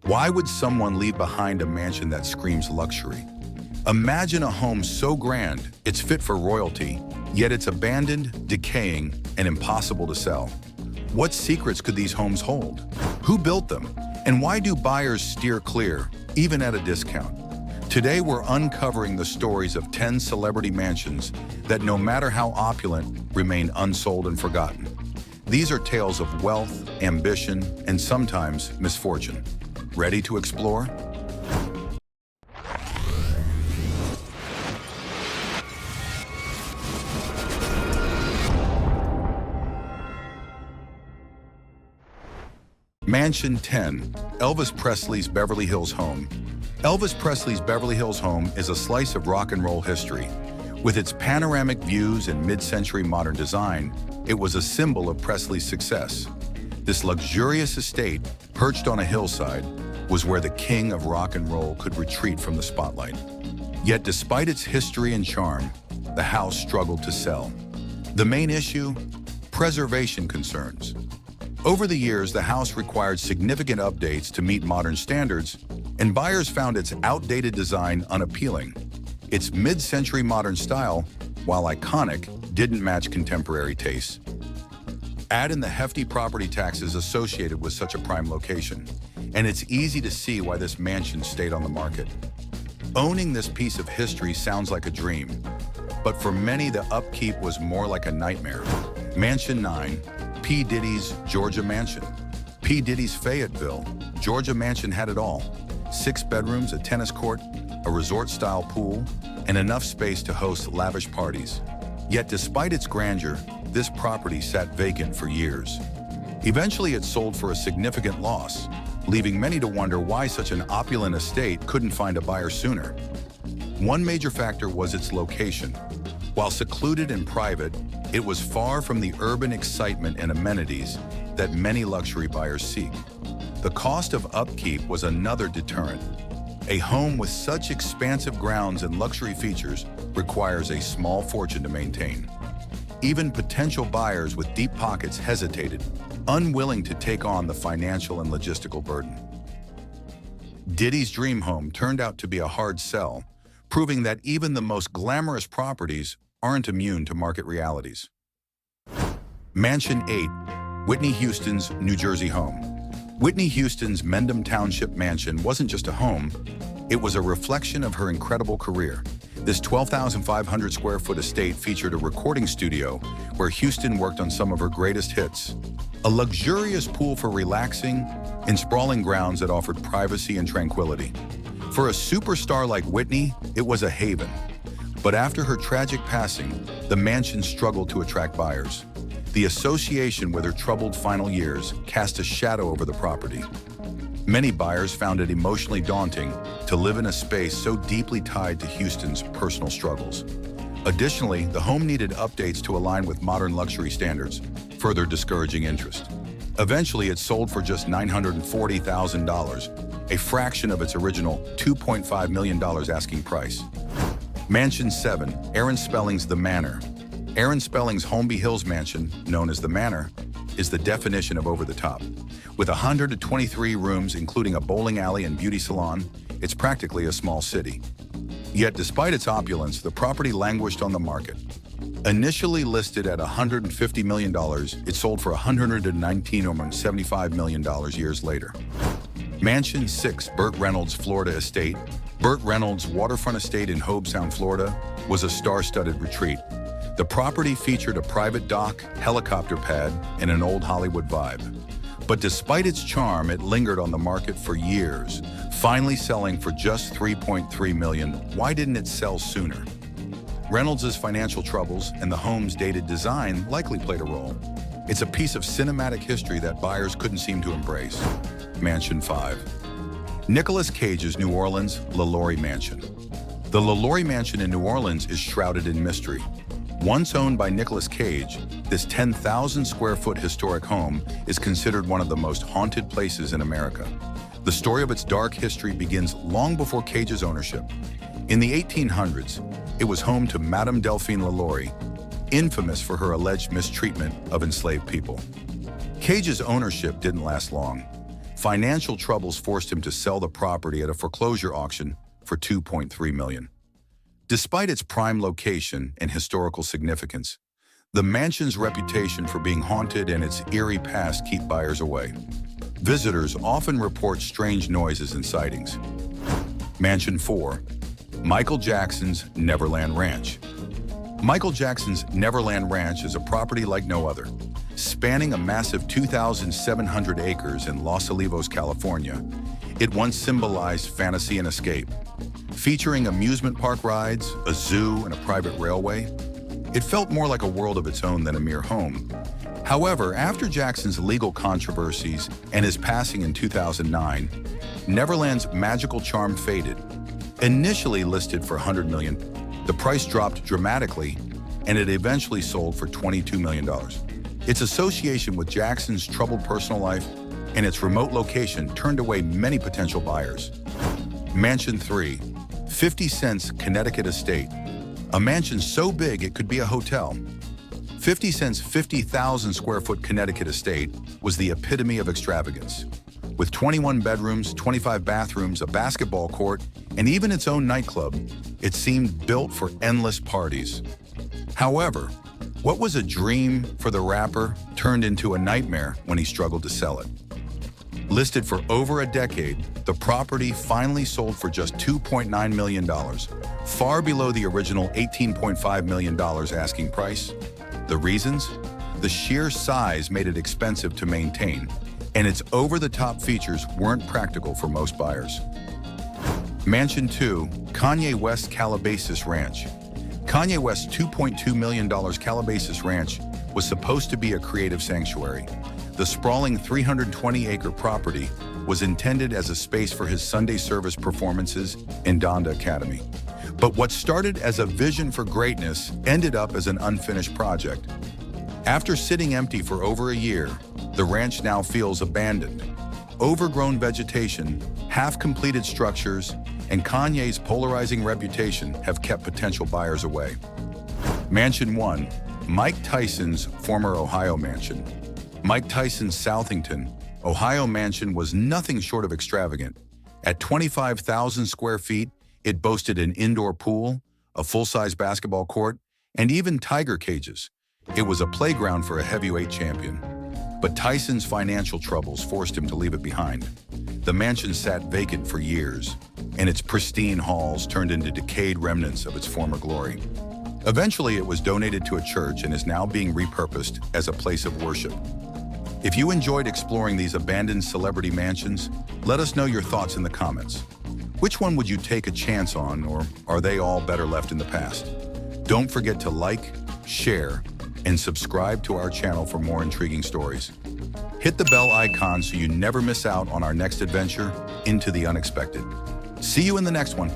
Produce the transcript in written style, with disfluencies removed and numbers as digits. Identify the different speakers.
Speaker 1: Why would someone leave behind a mansion that screams luxury? Imagine a home so grand, it's fit for royalty, yet it's abandoned, decaying, and impossible to sell. What secrets could these homes hold? Who built them? And why do buyers steer clear, even at a discount? Today, we're uncovering the stories of 10 celebrity mansions that, no matter how opulent, remain unsold and forgotten. These are tales of wealth, ambition, and sometimes misfortune. Ready to explore? Mansion 10, Elvis Presley's Beverly Hills home. Elvis Presley's Beverly Hills home is a slice of rock and roll history. With its panoramic views and mid-century modern design, it was a symbol of Presley's success. This luxurious estate, perched on a hillside, was where the king of rock and roll could retreat from the spotlight. Yet despite its history and charm, the house struggled to sell. The main issue? Preservation concerns. Over the years, the house required significant updates to meet modern standards, and buyers found its outdated design unappealing. Its mid-century modern style, while iconic, didn't match contemporary tastes. Add in the hefty property taxes associated with such a prime location, and it's easy to see why this mansion stayed on the market. Owning this piece of history sounds like a dream, but for many, the upkeep was more like a nightmare. Mansion 9, P.Diddy's Georgia Mansion. P.Diddy's Fayetteville, Georgia mansion had it all. 6 bedrooms, a tennis court, a resort-style pool, and enough space to host lavish parties. Yet despite its grandeur, this property sat vacant for years. Eventually, it sold for a significant loss, leaving many to wonder why such an opulent estate couldn't find a buyer sooner. One major factor was its location. While secluded and private, it was far from the urban excitement and amenities that many luxury buyers seek. The cost of upkeep was another deterrent. A home with such expansive grounds and luxury features requires a small fortune to maintain. Even potential buyers with deep pockets hesitated, unwilling to take on the financial and logistical burden. Diddy's dream home turned out to be a hard sell, proving that even the most glamorous properties aren't immune to market realities. Mansion 8, Whitney Houston's New Jersey home. Whitney Houston's Mendham Township mansion wasn't just a home, it was a reflection of her incredible career. This 12,500 square foot estate featured a recording studio where Houston worked on some of her greatest hits, a luxurious pool for relaxing, and sprawling grounds that offered privacy and tranquility. For a superstar like Whitney, it was a haven. But after her tragic passing, the mansion struggled to attract buyers. The association with her troubled final years cast a shadow over the property. Many buyers found it emotionally daunting to live in a space so deeply tied to Houston's personal struggles. Additionally, the home needed updates to align with modern luxury standards, further discouraging interest. Eventually, it sold for just $940,000, a fraction of its original $2.5 million asking price. Mansion 7, Aaron Spelling's The Manor. Aaron Spelling's Holmby Hills mansion, known as The Manor, is the definition of over the top. With 123 rooms, including a bowling alley and beauty salon, it's practically a small city. Yet despite its opulence, the property languished on the market. Initially listed at $150 million, it sold for $119.75 million years later. Mansion 6, Burt Reynolds' Florida estate. Burt Reynolds' waterfront estate in Hobe Sound, Florida, was a star-studded retreat. The property featured a private dock, helicopter pad, and an old Hollywood vibe. But despite its charm, it lingered on the market for years, finally selling for just $3.3 million. Why didn't it sell sooner? Reynolds' financial troubles and the home's dated design likely played a role. It's a piece of cinematic history that buyers couldn't seem to embrace. Mansion 5. Nicolas Cage's New Orleans LaLaurie Mansion. The LaLaurie Mansion in New Orleans is shrouded in mystery. Once owned by Nicolas Cage, this 10,000 square foot historic home is considered one of the most haunted places in America. The story of its dark history begins long before Cage's ownership. In the 1800s, it was home to Madame Delphine LaLaurie, infamous for her alleged mistreatment of enslaved people. Cage's ownership didn't last long. Financial troubles forced him to sell the property at a foreclosure auction for $2.3 million. Despite its prime location and historical significance, the mansion's reputation for being haunted and its eerie past keep buyers away. Visitors often report strange noises and sightings. Mansion 4. Michael Jackson's Neverland Ranch. Michael Jackson's Neverland Ranch is a property like no other. Spanning a massive 2,700 acres in Los Olivos, California, it once symbolized fantasy and escape. Featuring amusement park rides, a zoo, and a private railway, it felt more like a world of its own than a mere home. However, after Jackson's legal controversies and his passing in 2009, Neverland's magical charm faded. Initially listed for $100 million, the price dropped dramatically, and it eventually sold for $22 million. Its association with Jackson's troubled personal life and its remote location turned away many potential buyers. Mansion 3. 50 Cent's Connecticut Estate. A mansion so big it could be a hotel. 50 Cent's 50,000 square foot Connecticut estate was the epitome of extravagance. With 21 bedrooms, 25 bathrooms, a basketball court, and even its own nightclub, it seemed built for endless parties. However, what was a dream for the rapper turned into a nightmare when he struggled to sell it. Listed for over a decade, the property finally sold for just $2.9 million, far below the original $18.5 million asking price. The reasons? The sheer size made it expensive to maintain, and its over-the-top features weren't practical for most buyers. Mansion 2. Kanye West Calabasas Ranch. Kanye West's $2.2 million Calabasas Ranch was supposed to be a creative sanctuary. The sprawling 320-acre property was intended as a space for his Sunday service performances in Donda Academy. But what started as a vision for greatness ended up as an unfinished project. After sitting empty for over a year, the ranch now feels abandoned. Overgrown vegetation, half-completed structures, and Kanye's polarizing reputation have kept potential buyers away. Mansion 1. Mike Tyson's former Ohio mansion. Mike Tyson's Southington, Ohio mansion was nothing short of extravagant. At 25,000 square feet, it boasted an indoor pool, a full-size basketball court, and even tiger cages. It was a playground for a heavyweight champion. But Tyson's financial troubles forced him to leave it behind. The mansion sat vacant for years, and its pristine halls turned into decayed remnants of its former glory. Eventually, it was donated to a church and is now being repurposed as a place of worship. If you enjoyed exploring these abandoned celebrity mansions, let us know your thoughts in the comments. Which one would you take a chance on, or are they all better left in the past? Don't forget to like, share, and subscribe to our channel for more intriguing stories. Hit the bell icon so you never miss out on our next adventure into the unexpected. See you in the next one.